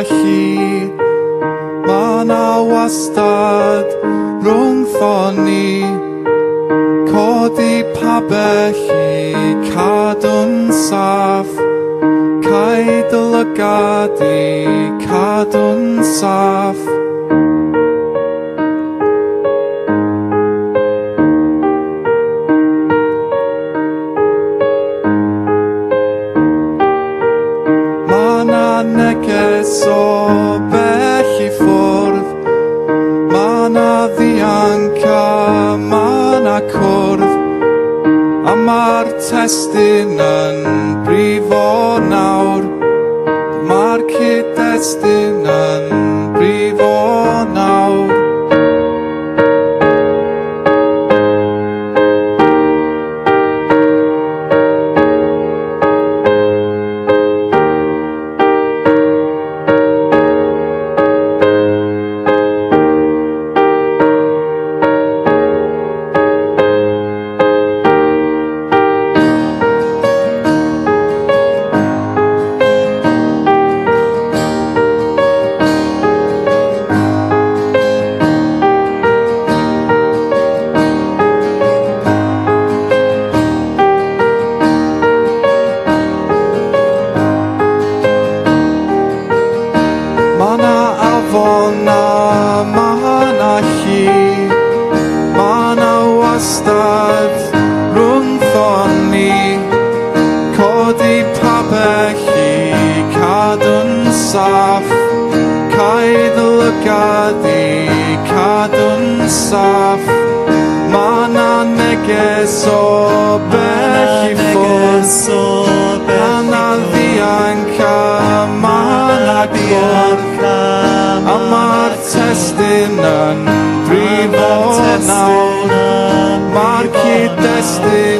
chi. Ma' na wastad rhwngtho ni, codi pa belli cadw'n saff, cael dy lygad i cadw'n saff. Ma' na neges o bell i ffwrdd, ma' na ddianca, ma' na cwrdd, a ma'r testun yn brifo nawr. Ma'r cyd-destun yn brifo nawr. Ma' na afon a ma' na chi, ma' na wastad rhwngtho ni, codi pa belli cadw'n saff, cael dy lygad i cadw'n saff. Ma' na neges o bell i ffwrdd, ma' na ddianca, ma' na cwrdd, a ma'r testun yn brifo nawr. Ma'r cyd-destun